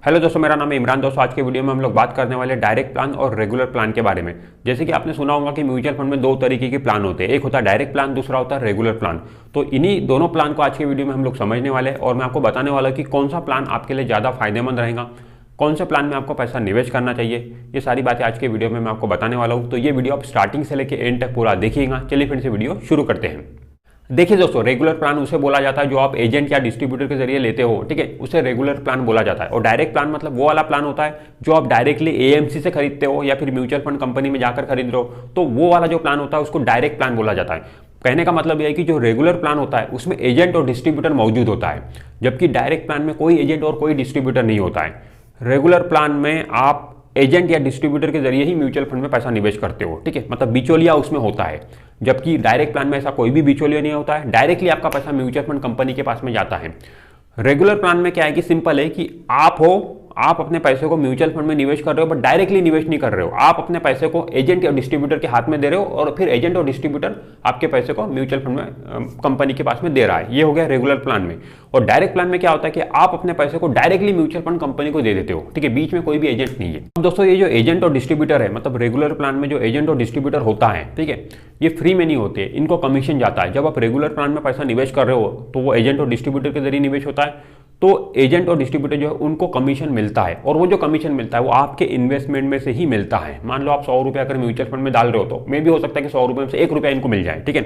Hello दोस्तों, मेरा नाम है इमरान। दोस्तों आज के वीडियो में हम लोग बात करने वाले डायरेक्ट प्लान और रेगुलर प्लान के बारे में। जैसे कि आपने सुना होगा कि म्यूचुअल फंड में दो तरीके के प्लान होते हैं, एक होता है डायरेक्ट प्लान, दूसरा होता है रेगुलर प्लान। तो इन्हीं दोनों प्लान को आज के वीडियो में हम लोग समझने वाले हैं और मैं आपको बताने वाला हूं कि कौन सा प्लान आपके लिए ज़्यादा फायदेमंद रहेगा, कौन से प्लान में आपको पैसा निवेश करना चाहिए। ये सारी बातें आज के वीडियो में मैं आपको बताने वाला हूँ। तो ये वीडियो आप स्टार्टिंग से लेकर एंड तक पूरा देखिएगा। चलिए फिर से वीडियो शुरू करते हैं। देखिए दोस्तों, रेगुलर प्लान उसे बोला जाता है जो आप एजेंट या डिस्ट्रीब्यूटर के जरिए लेते हो, ठीक है, उसे रेगुलर प्लान बोला जाता है। और डायरेक्ट प्लान मतलब वो वाला प्लान होता है जो आप डायरेक्टली एएमसी से खरीदते हो या फिर म्यूचुअल फंड कंपनी में जाकर खरीद रहे हो, तो वो वाला जो प्लान होता है उसको डायरेक्ट प्लान बोला जाता है। कहने का मतलब यह है कि जो रेगुलर प्लान होता है उसमें एजेंट और डिस्ट्रीब्यूटर मौजूद होता है, जबकि डायरेक्ट प्लान में कोई एजेंट और कोई डिस्ट्रीब्यूटर नहीं होता है। रेगुलर प्लान में आप एजेंट या डिस्ट्रीब्यूटर के जरिए ही म्यूचुअल फंड में पैसा निवेश करते हो, ठीक है, मतलब बिचौलिया उसमें होता है। जबकि डायरेक्ट प्लान में ऐसा कोई भी बिचौलिया नहीं होता है, डायरेक्टली आपका पैसा म्यूचुअल फंड कंपनी के पास में जाता है। रेगुलर प्लान में क्या है कि सिंपल है कि आप अपने पैसे को म्यूचुअल फंड में निवेश कर रहे हो, बट डायरेक्टली निवेश नहीं कर रहे हो। आप अपने पैसे को एजेंट या डिस्ट्रीब्यूटर के हाथ में दे रहे हो और फिर एजेंट और डिस्ट्रीब्यूटर आपके पैसे को म्यूचुअल फंड में कंपनी के पास में दे रहा है। ये हो गया रेगुलर प्लान में। और डायरेक्ट प्लान में क्या होता है कि आप अपने पैसे को डायरेक्टली म्यूचुअल फंड कंपनी को दे देते हो, ठीक है, बीच में कोई भी एजेंट नहीं है। अब दोस्तों, ये जो एजेंट और डिस्ट्रीब्यूटर है, मतलब रेगुलर प्लान में जो एजेंट और डिस्ट्रीब्यूटर होता है, ठीक है, ये फ्री में नहीं होते, इनको कमीशन जाता है। जब आप रेगुलर प्लान में पैसा निवेश कर रहे हो तो वो एजेंट और डिस्ट्रीब्यूटर के जरिए निवेश होता है, तो एजेंट और डिस्ट्रीब्यूटर जो है उनको कमीशन मिलता है। और वो जो कमीशन मिलता है वो आपके इन्वेस्टमेंट में से ही मिलता है। मान लो आप 100 रुपये अगर म्यूचुअल फंड में डाल रहे हो तो मे भी हो सकता है कि 100 रुपये में से 1 रुपया इनको मिल जाए, ठीक है।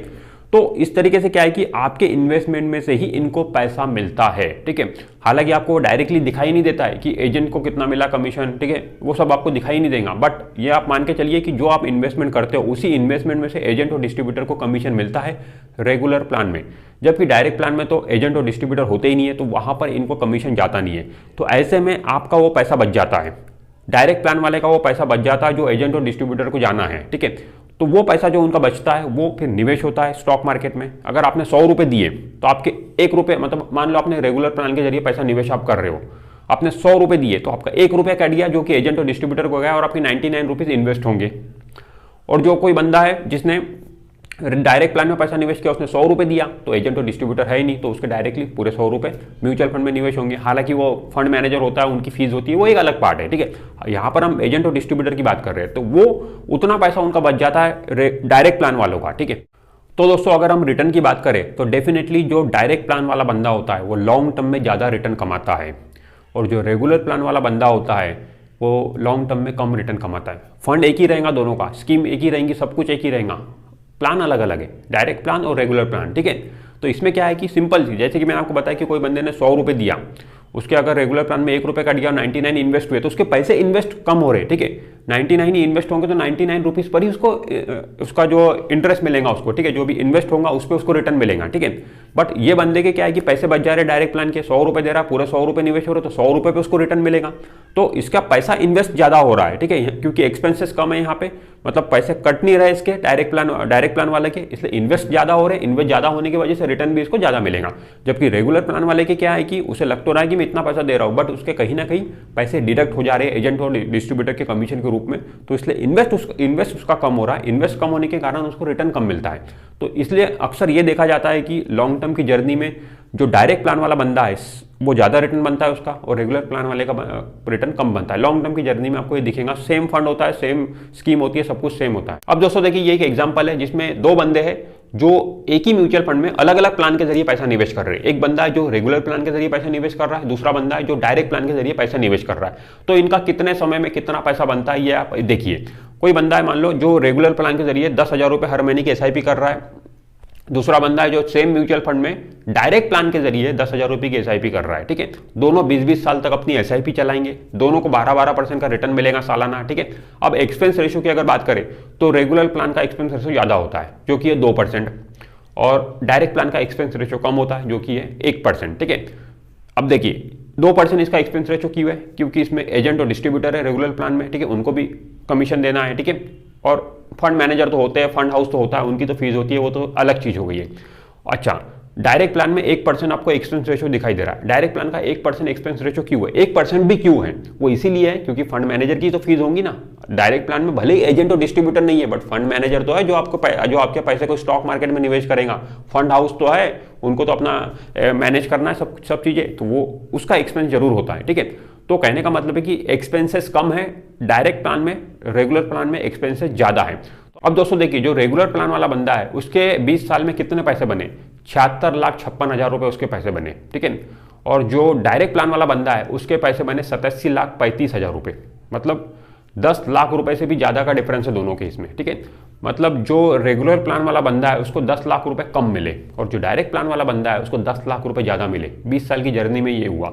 तो इस तरीके से क्या है कि आपके इन्वेस्टमेंट में से ही इनको पैसा मिलता है, ठीक है। हालांकि आपको डायरेक्टली दिखाई नहीं देता है कि एजेंट को कितना मिला कमीशन, ठीक है, वो सब आपको दिखाई नहीं देगा, बट ये आप मान के चलिए कि जो आप इन्वेस्टमेंट करते हो उसी इन्वेस्टमेंट में से एजेंट और डिस्ट्रीब्यूटर को कमीशन मिलता है रेगुलर प्लान में। जबकि डायरेक्ट प्लान में तो एजेंट और डिस्ट्रीब्यूटर होते ही नहीं है, तो वहां पर इनको कमीशन जाता नहीं है। तो ऐसे में आपका वो पैसा बच जाता है, डायरेक्ट प्लान वाले का वो पैसा बच जाता है जो एजेंट और डिस्ट्रीब्यूटर को जाना है, ठीक है। तो वो पैसा जो उनका बचता है वो फिर निवेश होता है स्टॉक मार्केट में। अगर आपने 100 रुपये दिए तो आपके 1 रुपये, मतलब मान लो आपने रेगुलर प्लान के जरिए पैसा निवेश आप कर रहे हो, आपने 100 रुपये दिए तो आपका 1 रुपया कट गया जो कि एजेंट और डिस्ट्रीब्यूटर को गया और आपके 99 रुपीज इन्वेस्ट होंगे। और जो कोई बंदा है जिसने डायरेक्ट प्लान में पैसा निवेश किया, उसने 100 रुपये दिया, तो एजेंट और डिस्ट्रीब्यूटर है ही नहीं, तो उसके डायरेक्टली पूरे 100 रुपये म्यूचुअल फंड में निवेश होंगे। हालांकि वो फंड मैनेजर होता है, उनकी फीस होती है, वो एक अलग पार्ट है, ठीक है। यहाँ पर हम एजेंट और डिस्ट्रीब्यूटर की बात कर रहे हैं, तो वो उतना पैसा उनका बच जाता है डायरेक्ट प्लान वालों का, ठीक है। तो दोस्तों, अगर हम रिटर्न की बात करें तो डेफिनेटली जो डायरेक्ट प्लान वाला बंदा होता है वो लॉन्ग टर्म में ज़्यादा रिटर्न कमाता है, और जो रेगुलर प्लान वाला बंदा होता है वो लॉन्ग टर्म में कम रिटर्न कमाता है। फंड एक ही रहेगा दोनों का, स्कीम एक ही रहेंगी, सब कुछ एक ही रहेगा, प्लान अलग अलग है, डायरेक्ट प्लान और रेगुलर प्लान, ठीक है। तो इसमें क्या है कि सिंपल चीज, जैसे कि मैंने आपको बताया कि कोई बंदे ने 100 रुपये दिया, उसके अगर रेगुलर प्लान में 1 रुपये कट गया, 99 इन्वेस्ट हुए, तो उसके पैसे इन्वेस्ट कम हो रहे, ठीक है। 99 ही इन्वेस्ट होंगे तो 99 रुपीज पर ही उसको उसका जो इंटरेस्ट मिलेगा उसको, ठीक है, जो भी इन्वेस्ट होगा उस पर उसको रिटर्न मिलेगा, ठीक है। बट ये बंदे के क्या है कि पैसे बच जा रहे डायरेक्ट प्लान के, 100 रुपये दे रहा है, पूरे 100 रुपये निवेश हो रहे, तो 100 रुपये पे उसको रिटर्न मिलेगा। तो इसका पैसा इन्वेस्ट ज्यादा हो रहा है, ठीक है, क्योंकि एक्सपेंसेस कम है यहाँ पे, मतलब पैसे कट नहीं रहे इसके डायरेक्ट प्लान वाले के, इसलिए इन्वेस्ट ज्यादा हो रहे हैं। इन्वेस्ट ज्यादा होने की वजह से रिटर्न भी इसको ज्यादा मिलेगा। जबकि रेगुलर प्लान वाले के क्या है कि उसे लग तो रहा है कि मैं इतना पैसा दे रहा हूं, बट उसके कहीं ना कहीं पैसे डिडक्ट हो जा रहे हैं एजेंट और डिस्ट्रीब्यूटर के कमीशन के रूप में, तो इसलिए इन्वेस्ट उसका कम हो रहा है। इन्वेस्ट कम होने के कारण उसको रिटर्न कम मिलता है। तो इसलिए अक्सर ये देखा जाता है कि लॉन्ग टर्म की जर्नी में जो डायरेक्ट प्लान वाला बंदा है वो ज्यादा रिटर्न बनता है उसका, और रेगुलर प्लान वाले का रिटर्न कम बनता है। लॉन्ग टर्म की जर्नी में आपको ये दिखेगा, सेम फंड होता है, सेम स्कीम होती है, सब कुछ सेम होता है। अब दोस्तों देखिए, ये एक एग्जांपल है जिसमें दो बंदे हैं जो एक ही म्यूचुअल फंड में अलग अलग प्लान के जरिए पैसा निवेश कर रहे हैं। एक बंदा है जो रेगुलर प्लान के जरिए पैसा निवेश कर रहा है, दूसरा बंदा है जो डायरेक्ट प्लान के जरिए पैसा निवेश कर रहा है। तो इनका कितने समय में कितना पैसा बनता है ये आप देखिए। कोई बंदा है मान लो जो रेगुलर प्लान के जरिए 10,000 रुपये हर महीने की SIP कर रहा है, दूसरा बंदा है जो सेम म्यूचुअल फंड में डायरेक्ट प्लान के जरिए 10,000 रुपये की SIP कर रहा है, ठीक है। दोनों 20-20 साल तक अपनी SIP चलाएंगे, दोनों को 12-12% का रिटर्न मिलेगा सालाना, ठीक है। अब एक्सपेंस रेशियो की अगर बात करें तो रेगुलर प्लान का एक्सपेंस रेशियो ज्यादा होता है जो कि है 2%, और डायरेक्ट प्लान का एक्सपेंस रेशियो कम होता है जो कि है 1%, ठीक है। अब देखिए 2% इसका एक्सपेंस रेशियो क्यों है, क्योंकि इसमें एजेंट और डिस्ट्रीब्यूटर है रेगुलर प्लान में, ठीक है, उनको भी कमीशन देना है, ठीक है। और फंड मैनेजर तो होते हैं, फंड हाउस तो होता है, उनकी तो फीस होती है, वो तो अलग चीज हो गई है। अच्छा, डायरेक्ट प्लान में 1% आपको एक्सपेंस रेशियो दिखाई दे रहा है। डायरेक्ट प्लान का 1% एक्सपेंस रेशियो क्यों है? 1% भी क्यों है? वो इसीलिए है क्योंकि फंड मैनेजर की तो फीस होंगी ना। डायरेक्ट प्लान में भले ही एजेंट और डिस्ट्रीब्यूटर नहीं है, बट फंड मैनेजर तो है जो आपके पैसे को स्टॉक मार्केट में निवेश करेगा। फंड हाउस तो है, उनको तो अपना मैनेज करना है सब चीजें, तो वो उसका एक्सपेंस जरूर होता है, ठीक है। तो कहने का मतलब है कि एक्सपेंसेस कम है डायरेक्ट प्लान में, रेगुलर प्लान में एक्सपेंसेस ज़्यादा है। तो अब दोस्तों देखिए, जो रेगुलर प्लान वाला बंदा है उसके 20 साल में कितने पैसे बने, 76,56,000 रुपये उसके पैसे बने, ठीक है। और जो डायरेक्ट प्लान वाला बंदा है उसके पैसे बने 87,35,000 रुपये, मतलब 10 लाख रुपए से भी ज़्यादा का डिफरेंस है दोनों के इसमें, ठीक है। मतलब जो रेगुलर प्लान वाला बंदा है उसको 10 लाख रुपए कम मिले और जो डायरेक्ट प्लान वाला बंदा है उसको 10 लाख रुपए ज़्यादा मिले। 20 साल की जर्नी में ये हुआ।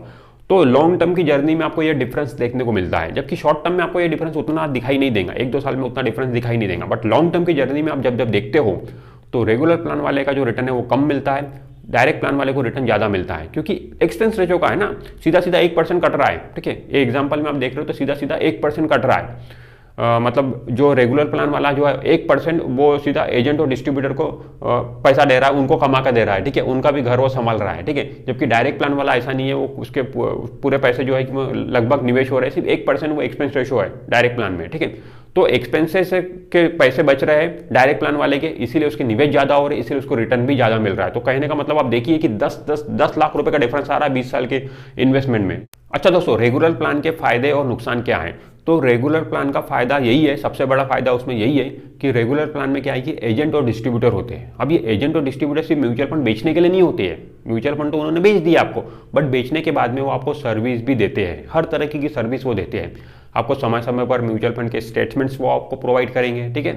तो लॉन्ग टर्म की जर्नी में आपको ये डिफरेंस देखने को मिलता है, जबकि शॉर्ट टर्म में आपको ये डिफरेंस उतना दिखाई नहीं देगा, 1-2 साल में उतना डिफरेंस दिखाई नहीं देगा। बट लॉन्ग टर्म की जर्नी में आप जब जब देखते हो तो रेगुलर प्लान वाले का जो रिटर्न है वो कम मिलता है, डायरेक्ट प्लान वाले को रिटर्न ज़्यादा मिलता है, क्योंकि एक्सपेंस रेशो का है ना, सीधा सीधा 1% कट रहा है, ठीक है। ये एग्जाम्पल में आप देख रहे हो तो सीधा सीधा 1% कट रहा है। मतलब जो रेगुलर प्लान वाला जो है 1% वो सीधा एजेंट और डिस्ट्रीब्यूटर को पैसा दे रहा है, उनको कमा कर दे रहा है, ठीक है, उनका भी घर वो संभाल रहा है, ठीक है। जबकि डायरेक्ट प्लान वाला ऐसा नहीं है, वो उसके पूरे पैसे जो है लगभग निवेश हो रहे हैं, सिर्फ 1% वो एक्सपेंस रेशो है डायरेक्ट प्लान में, ठीक है। तो एक्सपेंसेस के पैसे बच रहे हैं डायरेक्ट प्लान वाले के, इसीलिए उसके निवेश ज़्यादा हो रहे हैं, इसीलिए उसको रिटर्न भी ज़्यादा मिल रहा है। तो कहने का मतलब आप देखिए कि 10 लाख रुपए का डिफरेंस आ रहा है 20 साल के इन्वेस्टमेंट में। अच्छा दोस्तों, रेगुलर प्लान के फायदे और नुकसान क्या हैं? तो रेगुलर प्लान का फायदा यही है, सबसे बड़ा फायदा उसमें यही है कि रेगुलर प्लान में क्या है कि एजेंट और डिस्ट्रीब्यूटर होते हैं। अब ये एजेंट और डिस्ट्रीब्यूटर सिर्फ म्यूचुअल फंड बेचने के लिए नहीं होते हैं, म्यूचुअल फंड तो उन्होंने बेच दिया आपको, बट बेचने के बाद में वो आपको सर्विस भी देते हैं, हर तरह की सर्विस वो देते हैं आपको। समय समय पर म्यूचुअल फंड के स्टेटमेंट्स वो आपको प्रोवाइड करेंगे, ठीक है।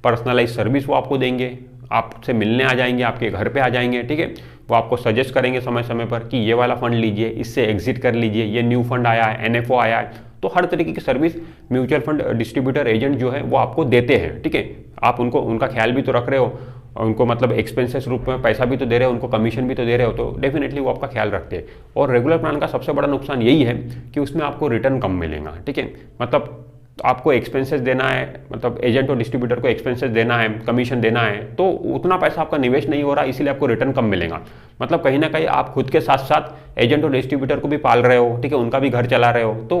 पर्सनलाइज सर्विस वो आपको देंगे, आपसे मिलने आ जाएंगे, आपके घर पे आ जाएंगे, ठीक है। वो आपको सजेस्ट करेंगे समय समय पर कि ये वाला फंड लीजिए, इससे एग्जिट कर लीजिए, ये न्यू फंड आया है, NFO आया है। तो हर तरीके की service mutual fund distributor agent जो है वो आपको देते हैं, ठीक है। आप उनका ख्याल भी तो रख रहे हो, उनको मतलब एक्सपेंसेस रूप में पैसा भी तो दे रहे हो, उनको कमीशन भी तो दे रहे हो, तो डेफिनेटली वो आपका ख्याल रखते हैं। और रेगुलर प्लान का सबसे बड़ा नुकसान यही है कि उसमें आपको रिटर्न कम मिलेगा, ठीक है। मतलब आपको एक्सपेंसेस देना है, मतलब एजेंट और डिस्ट्रीब्यूटर को एक्सपेंसेस देना है, कमीशन देना है, तो उतना पैसा आपका निवेश नहीं हो रहा, इसीलिए आपको रिटर्न कम मिलेगा। मतलब कहीं ना कहीं आप खुद के साथ साथ एजेंट और डिस्ट्रीब्यूटर को भी पाल रहे हो, ठीक है, उनका भी घर चला रहे हो, तो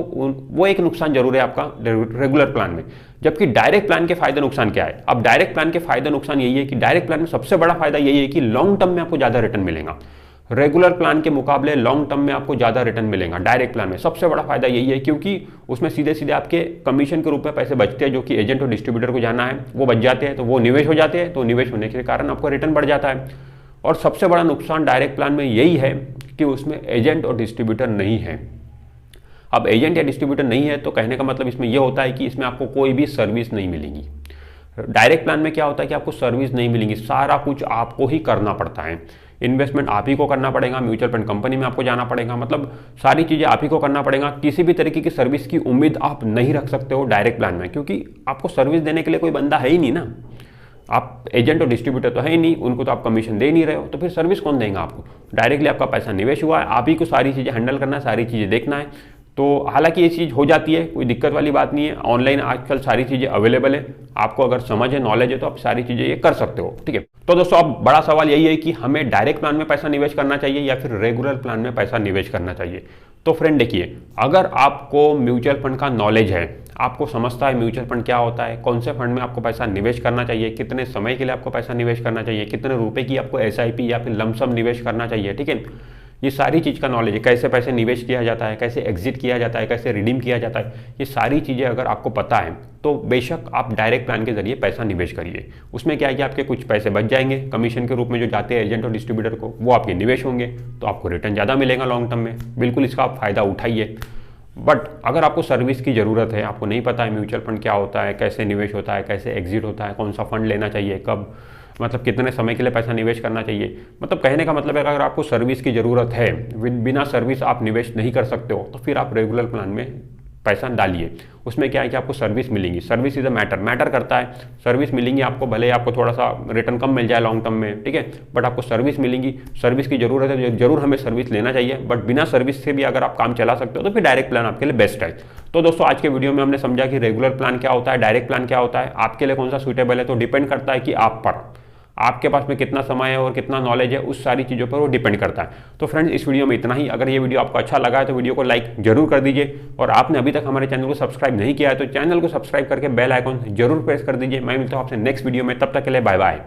वो एक नुकसान जरूर है आपका रेगुलर प्लान में। जबकि डायरेक्ट प्लान के फायदे नुकसान क्या है? अब डायरेक्ट प्लान के फायदे नुकसान यही है कि डायरेक्ट प्लान में सबसे बड़ा फायदा यही है कि लॉन्ग टर्म में आपको ज्यादा रिटर्न मिलेगा। रेगुलर प्लान के मुकाबले लॉन्ग टर्म में आपको ज़्यादा रिटर्न मिलेगा डायरेक्ट प्लान में। सबसे बड़ा फायदा यही है क्योंकि उसमें सीधे सीधे आपके कमीशन के रूप में पैसे बचते हैं, जो कि एजेंट और डिस्ट्रीब्यूटर को जाना है, वो बच जाते हैं, तो वो निवेश हो जाते हैं, तो निवेश होने के कारण आपको रिटर्न बढ़ जाता है। और सबसे बड़ा नुकसान डायरेक्ट प्लान में यही है कि उसमें एजेंट और डिस्ट्रीब्यूटर नहीं है। अब एजेंट या डिस्ट्रीब्यूटर नहीं है तो कहने का मतलब इसमें यह होता है कि इसमें आपको कोई भी सर्विस नहीं मिलेगी। डायरेक्ट प्लान में क्या होता है कि आपको सर्विस नहीं मिलेगी, सारा कुछ आपको ही करना पड़ता है। इन्वेस्टमेंट आप ही को करना पड़ेगा, म्यूचुअल फंड कंपनी में आपको जाना पड़ेगा, मतलब सारी चीज़ें आप ही को करना पड़ेगा। किसी भी तरीके की सर्विस की उम्मीद आप नहीं रख सकते हो डायरेक्ट प्लान में, क्योंकि आपको सर्विस देने के लिए कोई बंदा है ही नहीं ना। आप एजेंट और डिस्ट्रीब्यूटर तो है ही नहीं, उनको तो आप कमीशन दे नहीं रहे हो, तो फिर सर्विस कौन देगा आपको? डायरेक्टली आपका पैसा निवेश हुआ है, आप ही को सारी चीज़ें हैंडल करना है, सारी चीज़ें देखना है। तो हालांकि ये चीज़ हो जाती है, कोई दिक्कत वाली बात नहीं है। ऑनलाइन आजकल सारी चीज़ें अवेलेबल है, आपको अगर समझ है, नॉलेज है, तो आप सारी चीज़ें ये कर सकते हो, ठीक है। तो दोस्तों अब बड़ा सवाल यही है कि हमें डायरेक्ट प्लान में पैसा निवेश करना चाहिए या फिर रेगुलर प्लान में पैसा निवेश करना चाहिए। तो फ्रेंड देखिए, अगर आपको म्यूचुअल फंड का नॉलेज है, आपको समझता है म्यूचुअल फंड क्या होता है, कौन से फंड में आपको पैसा निवेश करना चाहिए, कितने समय के लिए आपको पैसा निवेश करना चाहिए, कितने रुपए की आपको SIP या फिर लमसम निवेश करना चाहिए, ठीक है, ये सारी चीज़ का नॉलेज है, कैसे पैसे निवेश किया जाता है, कैसे एग्जिट किया जाता है, कैसे रिडीम किया जाता है, ये सारी चीज़ें अगर आपको पता है तो बेशक आप डायरेक्ट प्लान के जरिए पैसा निवेश करिए। उसमें क्या है कि आपके कुछ पैसे बच जाएंगे कमीशन के रूप में जो जाते हैं एजेंट और डिस्ट्रीब्यूटर को, वो आपके निवेश होंगे, तो आपको रिटर्न ज़्यादा मिलेगा लॉन्ग टर्म में। बिल्कुल इसका आप फायदा उठाइए। बट अगर आपको सर्विस की ज़रूरत है, आपको नहीं पता है म्यूचुअल फंड क्या होता है, कैसे निवेश होता है, कैसे एग्जिट होता है, कौन सा फंड लेना चाहिए, कब, मतलब कितने समय के लिए पैसा निवेश करना चाहिए, मतलब कहने का मतलब है अगर आपको सर्विस की ज़रूरत है, बिना सर्विस आप निवेश नहीं कर सकते हो, तो फिर आप रेगुलर प्लान में पैसा डालिए। उसमें क्या है कि आपको सर्विस मिलेंगी, सर्विस इज अ मैटर करता है, सर्विस मिलेंगी आपको, भले ही आपको थोड़ा सा रिटर्न कम मिल जाए लॉन्ग टर्म में, ठीक है, बट आपको सर्विस मिलेंगी। सर्विस की जरूरत है, जरूर हमें सर्विस लेना चाहिए, बट बिना सर्विस से भी अगर आप काम चला सकते हो तो फिर डायरेक्ट प्लान आपके लिए बेस्ट है। तो दोस्तों आज के वीडियो में हमने समझा कि रेगुलर प्लान क्या होता है, डायरेक्ट प्लान क्या होता है, आपके लिए कौन सा सूटेबल है, तो डिपेंड करता है कि आप पर, आपके पास में कितना समय है और कितना नॉलेज है, उस सारी चीज़ों पर वो डिपेंड करता है। तो फ्रेंड्स इस वीडियो में इतना ही। अगर ये वीडियो आपको अच्छा लगा है तो वीडियो को लाइक जरूर कर दीजिए, और आपने अभी तक हमारे चैनल को सब्सक्राइब नहीं किया है तो चैनल को सब्सक्राइब करके बेल आइकॉन जरूर प्रेस कर दीजिए। मैं मिलता हूँ आपसे नेक्स्ट वीडियो में, तब तक के लिए बाय बाय।